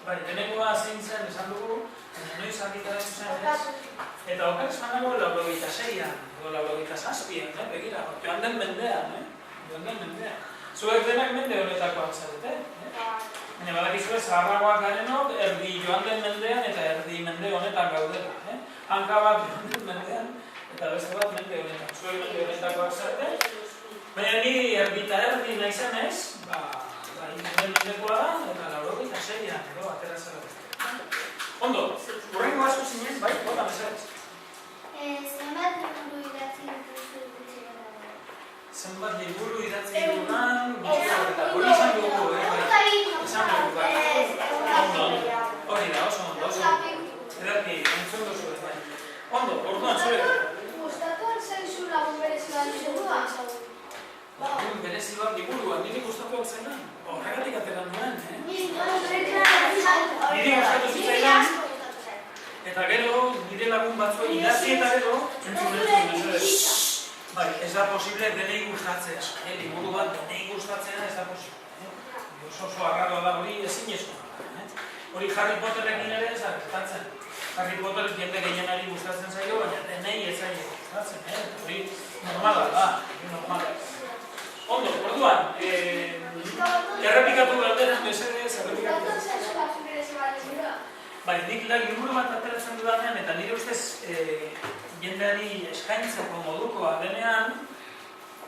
Bai, lehenengoa zein zen esan dugu, noiz argitaratu zen ez? Eta okar esan dago 86an, edo 87an, begira, joan den mendean, joan den mendean. Zuek denak mende honetakoak zarete, baina badakizue zaharragoak garenok, erdi joan den mendean eta erdi mende honetan gaudela. Hanka bat joan den mendean, eta beste bat mende honetan. Zuek mende honetakoak zarete, baina ni erdi eta erdi naizen ez, mendekoa da, eta 86an, edo, atera zara. Ondo, hurrengo asko zinez, bai, bota mesedez. Zenbat liburu idatzi dituzu gutxi? Zenbat liburu idatzi dudan, hori izan dugu, esan dugu, hori da, oso ondo, ederki, entzun duzu, bai. Ondo, orduan, zure. Gustatuan zaizu lagun berezi bat liburua? Lagun berezi bat liburua, niri gustatuak zainan? Horregatik atera nuen, Niri gustatu zitzaidan, eta gero, nire lagun batzuen idatzi eta gero, entzun. Bai, ez da posible denei gustatzea. Liburu bat denei gustatzea ez da posible. Oso arraroa da hori ezinezkoa. Hori Harry Potterrekin ere ez da gustatzen. Harry Potter jende gehienari gustatzen zaio, baina denei ez zaio gustatzen. Hori normala da, normala. Ondo, orduan, errepikatu galdera, mesedez, errepikatu. Bai, nik liburu bat ateratzen dudanean, eta nire ustez jendeari eskaintzeko modukoa denean,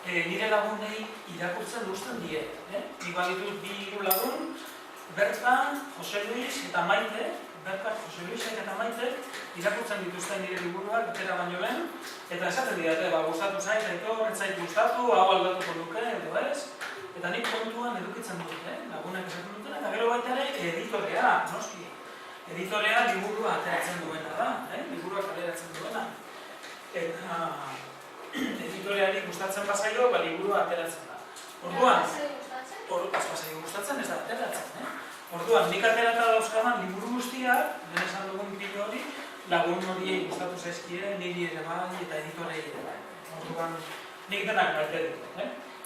nire lagunei irakurtzen duzten die. Nik baditut bi hiru lagun, Berta, Jose Luis eta Maite, Jose Luisek eta Maite, irakurtzen dituzten nire liburuak, atera baino lehen, eta esaten didate, gustatu zait, ez zait gustatu, hau aldatuko duke, edo ez, eta nik kontuan edukitzen dut, lagunek esaten duten, eta gero baita ere editorea, noski. Editorea liburua ateratzen duena da, liburuak ateratzen duena. Eta editoreari gustatzen bazaio, liburua ateratzen da. Orduan, azpazaio gustatzen ez da ateratzen. Orduan, nik aterata dauzkadan liburu guztiak, lehen esan dugun pilo hori, lagun horiei gustatu zaizkie, niri ere bai eta editorei ere bai. Orduan, nik denak maite ditut.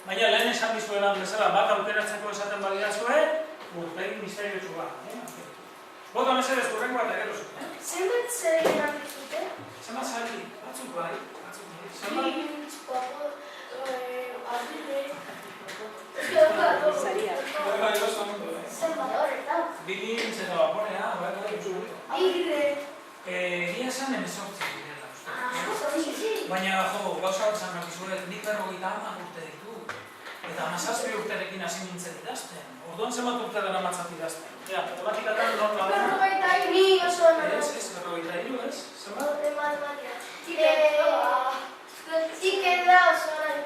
Baina lehen esan dizuelan bezala, bat aukeratzeko esaten badidazue, urtegi misteriotsu bat. Bota mesedez hurrengo bat egero zuten. Zenbat zer irakurtzute? Zenbat zari, batzuk bai, Bilintz, papo, adire... Bai, oso ondo, Zenbat horretan? Bilintz eta vaporea, bai, Igre... Egia esan emezortzi direla, uste. Baina, gauza bat zan gakizuet, nik 50 urte ditu. Eta 17 urterekin hasi nintzen idazten. Orduan zenbat urte dara matzat idazten. Matematikatan normala. 42 oso eman. Ez, 43, ez? Zenbat? Matematika. Ikeda oso eman.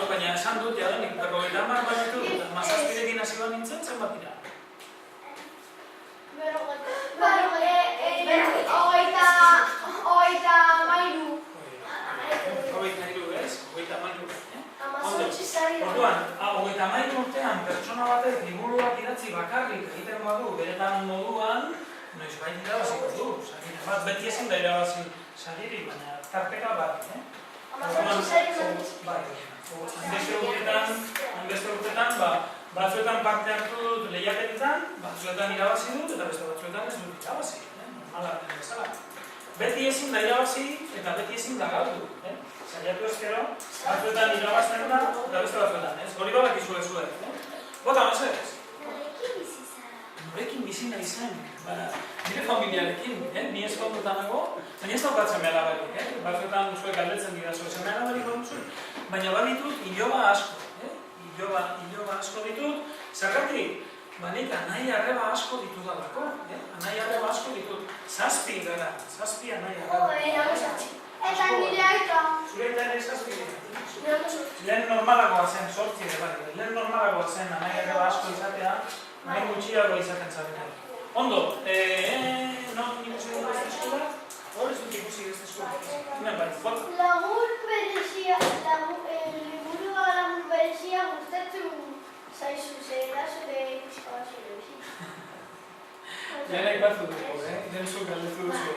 Baina esan dut, jadanik, 50 baina dut, eta 17rekin hasi bat nintzen, zenbat dira? Orduan, 33 urtean pertsona batek liburuak idatzi bakarrik egiten badu beretan moduan, noizbait irabaziko du. Bat beti ezin da irabazi saririk, baina tarteka bat. Hainbeste urtetan, batzuetan parte hartu dut lehiaketetan, batzuetan irabazi dut eta beste batzuetan ez dut irabazi. Normala den bezala. Beti ezin da irabazi eta beti ezin da galdu. Saiatu ezkero, batzuetan irabazten da eta beste batzuetan. Hori balak izue zuek. Bota, mesedez? Norekin bizi zara? Norekin bizi nahi zen. Nire familiarekin, ni eskondutan nago, baina ez daukatzen behar abarik. Batzuetan zuek galdetzen dira zuen behar abarik dutzu. Baina baditut iloba asko. Iloba asko ditut. Zergatik, nik anai arreba asko ditudalako. Anai arreba asko ditut. 7 gara. 7 anai arreba. Eta nire aita. Zure eta ere 7 dira. Lehen normalagoa zen, 8 ere bai. Lehen normalagoa zen anai arreba asko izatea, nahi gutxiago izaten zaten. Ondo, ikusi dut ez eskola? Hor ez dut ikusi ez eskola? Lagun berezia, liburua lagun berezia gustatzen zaizu zera zure ikuska bat zure. Lehen aipatu dugu, lehen zu galdetu duzu.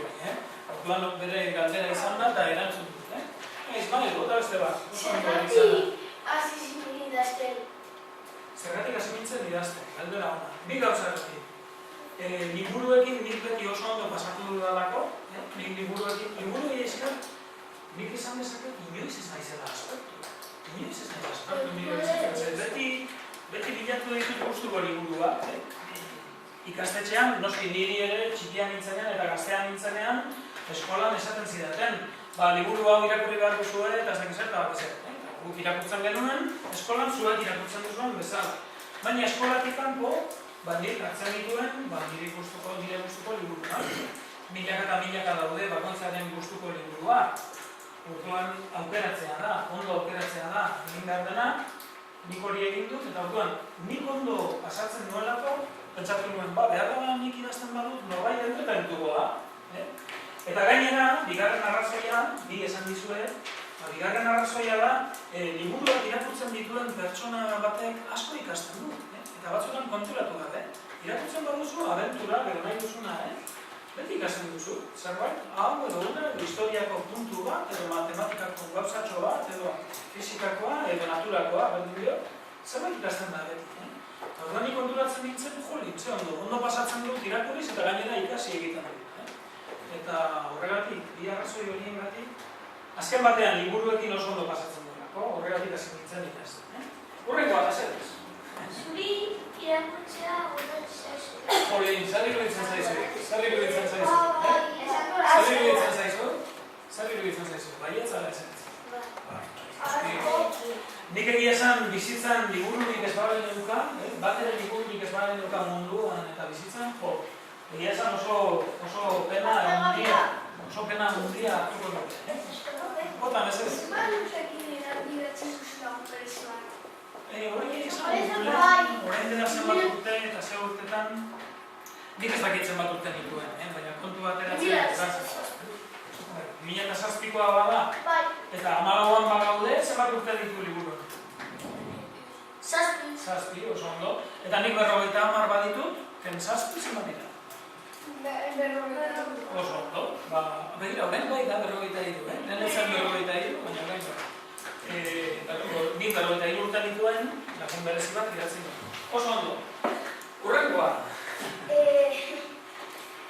Orduan bere galdera izan da eta erantzun dut. Bai, bota beste bat. Zergatik hasi zinen idazten? Zergatik hasi nintzen idazten? galdera ona. Bi gauzarekin. Liburuekin nik beti oso ondo pasatu dudalako, nik liburuei esker, nik izan dezaket inoiz ez naizela aspektu. Inoiz ez naizela aspektu, beti bilatu ditut gustuko liburuak. Ikastetxean, noski niri ere txikian nintzenean eta gaztean nintzenean, eskolan esaten zidaten. Liburu hau irakurri behar duzue eta ez dakiz eta bat ezer. Guk irakurtzen genuen, eskolan zuek irakurtzen duzuen bezala. Baina eskolatik kanpo, nik hartzen dituen, nire gustuko liburuak. Milaka eta milaka daude bakoitzaren gustuko liburuak. Orduan aukeratzea da, ondo aukeratzea da, egin behar dena, nik hori egin dut, eta orduan nik ondo pasatzen nuelako, pentsatu nuen, behar da nik idazten badut, norbait entretenituko da. Eta gainera, bigarren arrazoia, bi esan dizuet, bigarren arrazoia da, liburuak irakurtzen dituen pertsona batek asko ikasten du. Eta batzutan konturatu gabe. Irakurtzen baduzu, abentura, gero nahi duzuna, beti ikasten duzu. Zerbait, hau edo una, historiako puntu bat, edo matematikako gauzatxo bat, edo fizikakoa, edo naturakoa, berdin dio, zerbait ikasten da beti. Orduan nik konturatzen nintzen, ondo pasatzen dut irakurriz eta gainera ikasi egiten dut. Eta horregatik, bi arrazoi horiengatik, azken batean liburuekin oso ondo pasatzen duelako, horregatik hasi nintzen ikasten. Horrengoa, azerez. Zuri irakurtzea gustatzen zaizu. Hori, zer iruditzen zaizu? Zer iruditzen zaizu? Baietz ala ezen? Nik egia esan bizitzan libururik ez baren eduka, bat ere libururik ez baren eduka munduan eta bizitzan, egia esan oso pena mundia hartuko dugu. Bota, mesez? Hori orain dela zenbat urte eta ze urtetan nik ez dakit zenbat urte nituen, baina kontu bat eratzen 2007koa bada eta 14an bagaude zenbat urte ditu liburuan? 7, oso ondo. Eta nik 50 baditut, 7 zenbat dira? 50. Oso ondo. Begira, orain bai da 53, lehen zen 53, baina orain bai. Nik 53 urte dituen, lagun berezi bat idatzen dut. Oso ondo. Hurrengoa.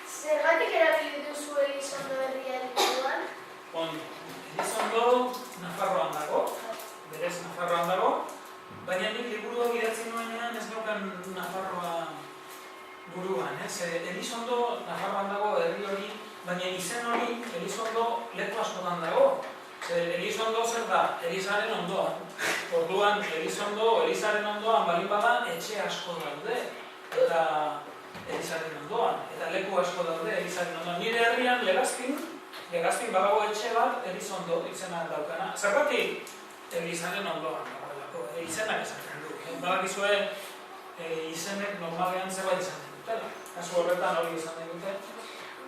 Zergatik erabili duzu Elizondo berria liburuan? Ondo. Elizondo Nafarroan dago, berez Nafarroan dago, baina nik liburua idatzen nuenean ez daukan Nafarroa buruan. Elizondo Nafarroan dago herri hori, baina izen hori Elizondo leku askotan dago. Elizondo zer da? Elizaren ondoan. Orduan, Elizaren ondoan balin bada etxe asko daude. Eta Elizaren ondoan. Eta leku asko daude Elizaren ondoan. Nire herrian Legazpin badago etxe bat Elizondo izena daukana. Zergatik? Elizaren ondoan. Izenak esaten du. Badakizue izenek normalean zerbait izan dutela. Kasu horretan hori izan dute.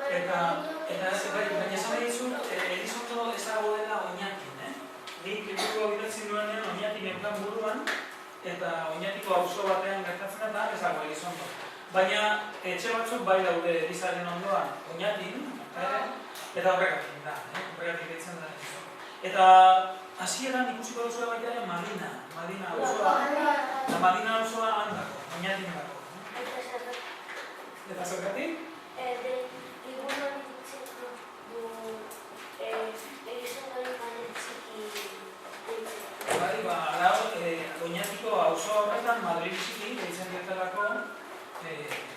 Eta baina esan nahi dizut, Elizondo ez dago dela Oñatin, Nik liburua bidatzen duenean Oñatin neukan buruan, eta Oñatiko auzo batean gertatzen eta ez dago Elizondo. Baina etxe batzuk bai daude Elizaren ondoan Oñatin, eta horregatik da, horregatik ditzen da Elizondo. Eta hasieran ikusiko duzue baita ere Madina auzoa, eta Madina auzoa handako, Oñatin dago. Eta zergatik? Liburuan ditzen du Elizondo txiki ditzen. Oñatiko auzo horretan Madrid txiki deitzen diotelako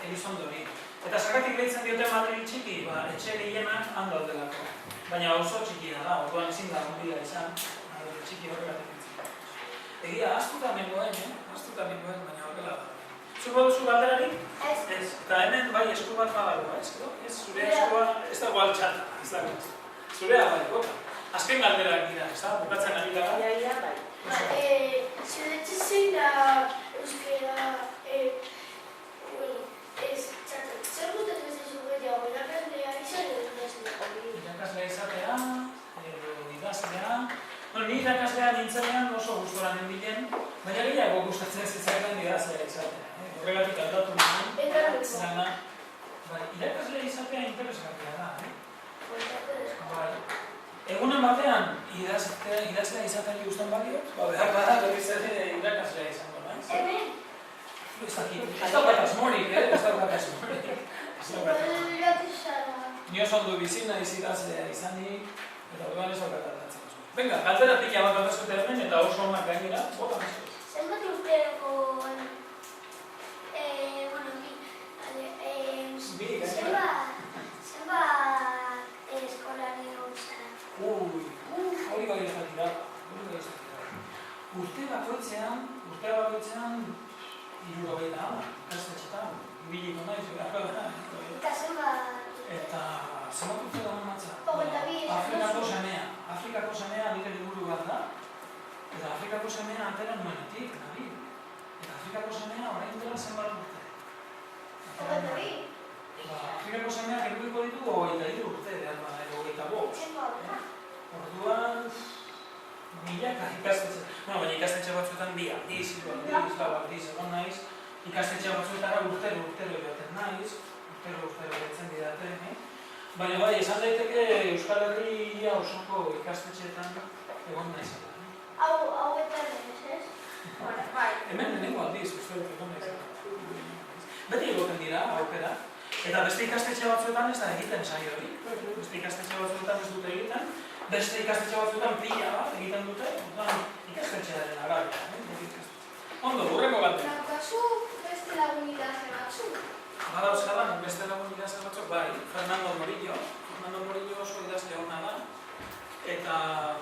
Elizondori. Eta zergatik deitzen diote Madrid txiki, etxe gehienak han daudelako. Baina auzo txikia da, orduan ezin da ondia izan, Madrid txiki horregatik ditzen. Egia, astuta nengoen, baina horrela da. Zuko duzu galderarik? Ez. Eta hemen bai esku bat badago, ez? Zure eskua ez dago altxata, ez dago. Zurea bai, bota. Azken galderak dira, ez da? Bukatzen ari gara. Ia, bai. Zure txizin da euskera, zer gustatzen zaizu gehiago, irakaslea izan edo idazlea? Irakaslea izatea, edo idazlea. Ni irakaslea nintzenean oso gustora nenbilen, baina gehiago gustatzen zitzaidan idazlea izatea. Horregatik aldatu nuen. Irakaslea izatea interesgarria da. Egunen batean idazlea izatea gustatzen badiot, behar bada berriz ere irakaslea izango naiz. Hemen? Ez dakit. Ni oso ondo bizi naiz idazlea izanik, eta orduan ez daukat aldatzen. Venga, galdera pila bat batazkute hemen, eta oso onak gainera, bota mezu. Zenbat urteko... Zenbat eskolan egon zara? Hori gai ez dira. Urte bakoitzean, 70 ikastetxetan, ibiliko naiz, Eta zenbat? eta zenbat urte da matza? 22. Afrikako semea nire liburu bat da, eta Afrikako semea atera nuenetik, nabil. Eta Afrikako semea orain dela zenbat urte. 22. Afrikako semeak eduko ditu 23 urte, edo 25. Orduan, milaka ikastetxe. Baina ikastetxe batzuetan bi aldiz, lau aldiz egon naiz, ikastetxe batzuetara urtero joaten naiz, urtero betzen didate. Baina bai, esan daiteke Euskal Herria osoko ikastetxeetan egon naizela. Hau eta ez? Hemen lehenengo aldiz, uste dut egon naizela. Beti egoten dira, aukera. Eta beste ikastetxe batzuetan ez da egiten saiorik. Beste ikastetxe batzuetan ez dute egiten. Beste ikastetxe batzuetan pila bat egiten dute. Ikastetxearen arabera. Ondo, hurrengo galdera. Daukazu beste lagun idazle batzuk? Badauzkadan beste lagun idazle batzuk, bai. Fernando Morillo oso idazle hona da. Eta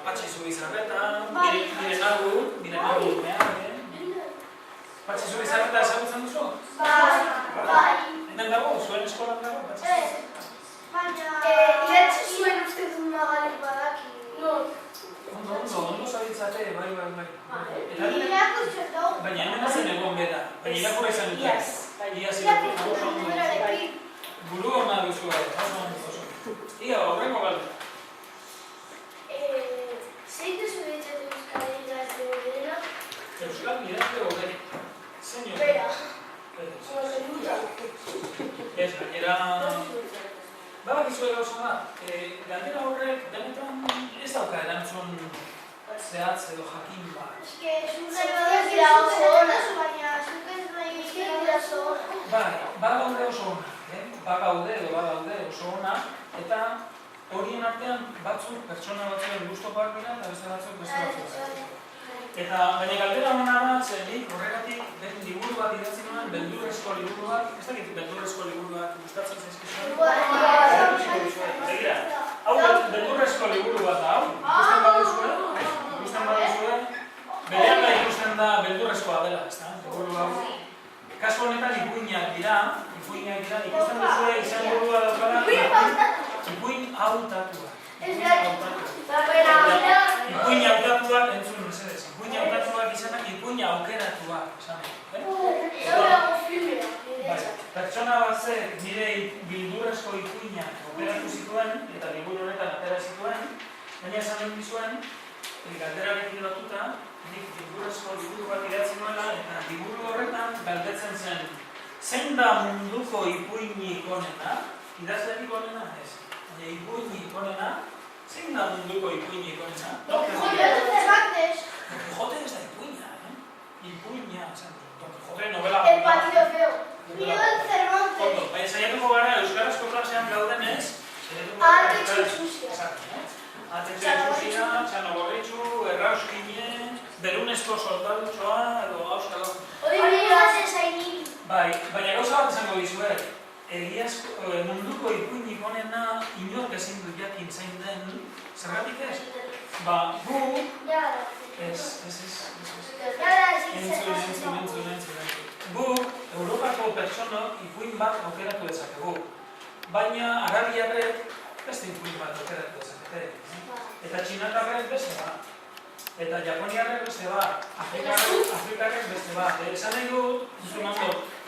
Patxi Zubizarreta, nire nagu meharre. Patxi Zubizarreta ezagutzen duzu? Bai. Hemen dago, zuen eskolan dago? Baina... Idatzi zuen uste dut magalik badaki. Ondo zabitzate, bai. Irakurtzen dugu. Baina hemen hazen egon beda, baina irakurra izan dute. Iaz buru hona duzu gara, oso ondo. Ia, horrengo galdera. Zein dezu ditzatu Euskal Idazle horrela? Euskal Idazle horrela. Zein Bera. Ez, gainera... Badakizue gauza da, galdera horrek benetan ez dauka erantzun zehatz edo jakin bat. Eske, zure dira oso ona, baina zuke ez nahi dira oso ona. Bai, bagaude oso ona, bagaude oso ona, eta horien artean pertsona batzuen gustokoak dira eta beste batzuk beste batzuk. Eta baina galdera hona da, nik horregatik liburu bat idatzi nuen, beldurrezko liburu bat, ez dakit beldurrezko liburu bat gustatzen zaizkizuen? Begira, hau beldurrezko liburu bat da, hau? Ikusten baduzue? Berean da ikusten da beldurrezkoa dela, ez da? Liburu hau. Kasu honetan ipuinak dira, ikusten duzue izan burua daukara, ipuin hautatuak. Ipuin hautatuak entzun mesedez. Ipuin hautatuak izanak ipuin aukeratuak. Pertsona batzek nire beldurrezko ipuinak aukeratu zituen, eta liburu honetan atera zituen, baina esan dut dizuen, galderarekin lotuta, nik beldurrezko liburu bat idatzi nuela, eta liburu horretan galdetzen zen, zein da munduko ipuinik onena, idazlerik onena ez. Ipuinik onena, zein da munduko ipuinik onena? Don Quijote de Cervantes. Don Quijote ez da ipuina, Ipuina, Don Quijote novela... El patio feo. Miguel Cervantes. Ondo, baina saiatuko gara euskarazko klasean gaudenez... Ate txutxuzia. Ate txutxuzia, Txano Gorritxu, Errauskine, Berunesko soldadutxoa, edo auskalo. Hori gazen zaini. Bai, baina gauza bat esango dizuet. Munduko ipuinik onena inork ezin du jakin zein den, zergatik ez? Gu... Ez. Entzun. Gu, Europako pertsonok ipuin bat aukeratu dezakegu. Baina arabiarrek beste ipuin bat aukeratu dezakete. Eta txinatarrek beste bat. Eta japoniarrek beste bat. Afrikarrek beste bat. Esan nahi dut,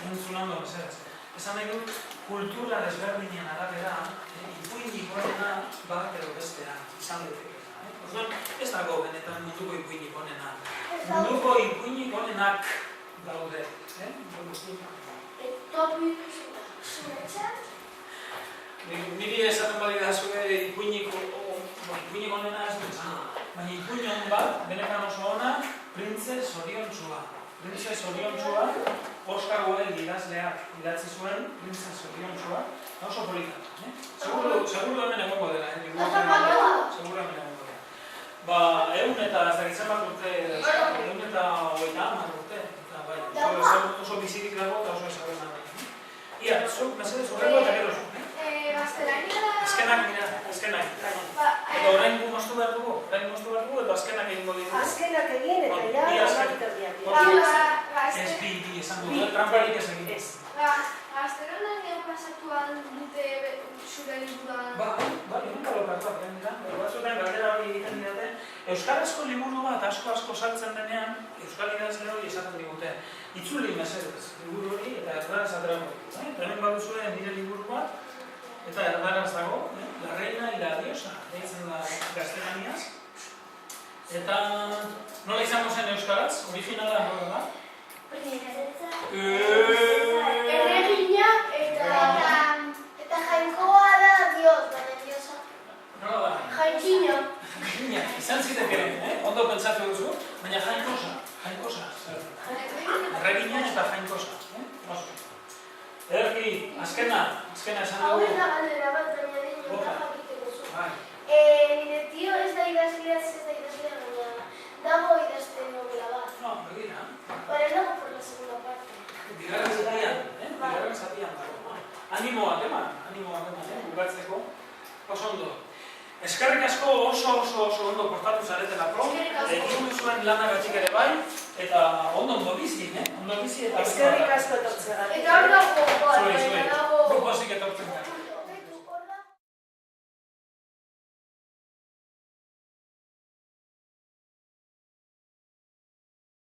entzunando, mesedez. Esan nahi dut, kultura desberdinen arabera, ipuinik onena bat edo bestea, izan daiteke. Orduan, ez dago benetan munduko ipuinik onena. Munduko ipuinik onenak daude. Niri esaten bali da zure ipuinik onena ez dut. Baina ipuin on bat, benetan oso ona, Printze Zoriontsua. Printzes Oriontsua, Oskar Wilde idazleak idatzi zuen Printzes Oriontsua, oso polita. Seguro hemen egongo dela, seguro hemen egongo dela. Ba, 100 eta ez dakit zenbat urte, 150 urte, eta bai, oso bizirik dago eta oso ezagutzen da. Ia, zuk, mesedez, horrengo eta gero zuk, Gaztelania da... Azkenak dira, azkenak. Eta orain gu moztu behar dugu, eta azkenak egingo ditugu. Azkenak egin eta ja, amabitardiak. Ez bi, esan dugu, tramparik ez egin. Gaztelania pasatuan dute zure liburuan... Bai, nunca lokartuak egin dira. Batzuetan galdera hori egiten didate. Euskarazko liburu bat asko saltzen denean, Euskal idazle hori esaten digute. Itzuli mesedez, liburu hori eta erdaraz aterako. Hemen baduzue nire liburu bat, eta erdaraz dago, La Reina y la Diosa, deitzen da gaztelaniaz. Eta nola izango zen euskaraz, originala nola da? Erregina eta jainkoa da Dios, baina Diosa. Nola da? Jainkoa. Jainkoa, izan zitekeen, ondo pentsatu duzu, baina jainkosa. Erregina eta jainkosa. Ederki, azkena esan dugu. Hau ez da galdera bat, baina dino eta jakiteko zu. Nire tio ez da idazlea, baina dago idazte novela bat. No, begira. Baina dago por la segunda parte. Bigarren zatian dago. Animoak eman, bukatzeko. Oso ondo. Eskerrik asko oso ondo portatu zaretelako. Egin duzuen lanagatik ere bai, eta ondo bizi, eta... Eskerrik asko etortzea. Eta hor dago, Zuei, propozik etortzen gara.